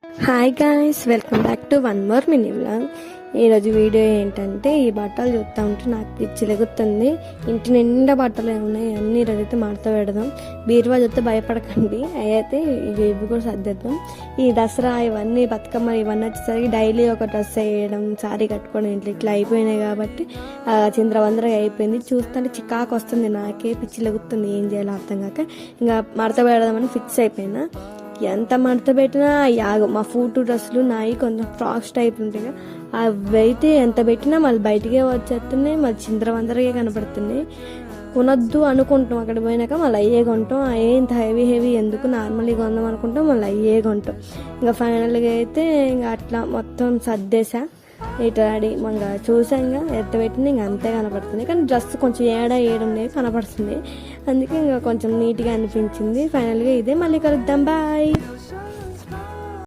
Hi guys, welcome back to one more mini vlog. ఈరోజు video ఏంటంటే, ఈ బట్టలు చూస్తూ ఉంటే నాకు పిచ్చి లెగుతుంది. ఇంటి నిండా బట్టలు ఉన్నాయి, అన్నీ ఈరోజైతే మడత పెడదాం. బీరువా చూస్తే భయపడకండి, అయితే ఇవి కూడా సర్దేద్దాం. ఈ దసరా ఇవన్నీ బతుకమ్మ ఇవన్నీ వచ్చేసరికి డైలీ ఒక డ్రెస్ వేయడం, సారీ కట్టుకోవడం ఇట్లా అయిపోయినాయి కాబట్టి చింద్రవందరగా అయిపోయింది. చూస్తుంటే చికాకు వస్తుంది, నాకే పిచ్చి లెగుతుంది, ఏం చేయాలో అర్థం కాక ఇంకా మడత పెడదామని ఫిక్స్ అయిపోయినా. ఎంత మడత పెట్టినా యాగ మా ఫూటు డ్రెస్సులు నాయి కొంచెం ఫ్రాక్స్ టైప్ ఉంటాయి, అవి అయితే ఎంత పెట్టినా మళ్ళీ బయటికే వచ్చేస్తున్నాయి, మళ్ళీ చిందరవందరగా కనపడుతున్నాయి. కొనొద్దు అనుకుంటాం, అక్కడ పోయినాక మళ్ళీ అయ్యే కొంటాం. ఇంత హెవీ ఎందుకు, నార్మల్గా కొందాం అనుకుంటాం, మళ్ళీ అయ్యే కొంటాం. ఇంకా ఫైనల్గా అయితే ఇంకా అట్లా మొత్తం సర్దేశా. ఇట్లా రెడీ మంగా చూసాంగా ఎత్తబెట్టిన ఇంకా అంతే కనపడుతుంది, కానీ డ్రెస్ కొంచెం ఏడుండేది కనపడుతుంది. అందుకే ఇంకా కొంచెం నీట్గా అనిపించింది. ఫైనల్గా ఇదే, మళ్ళీ కలుద్దాం, బాయ్.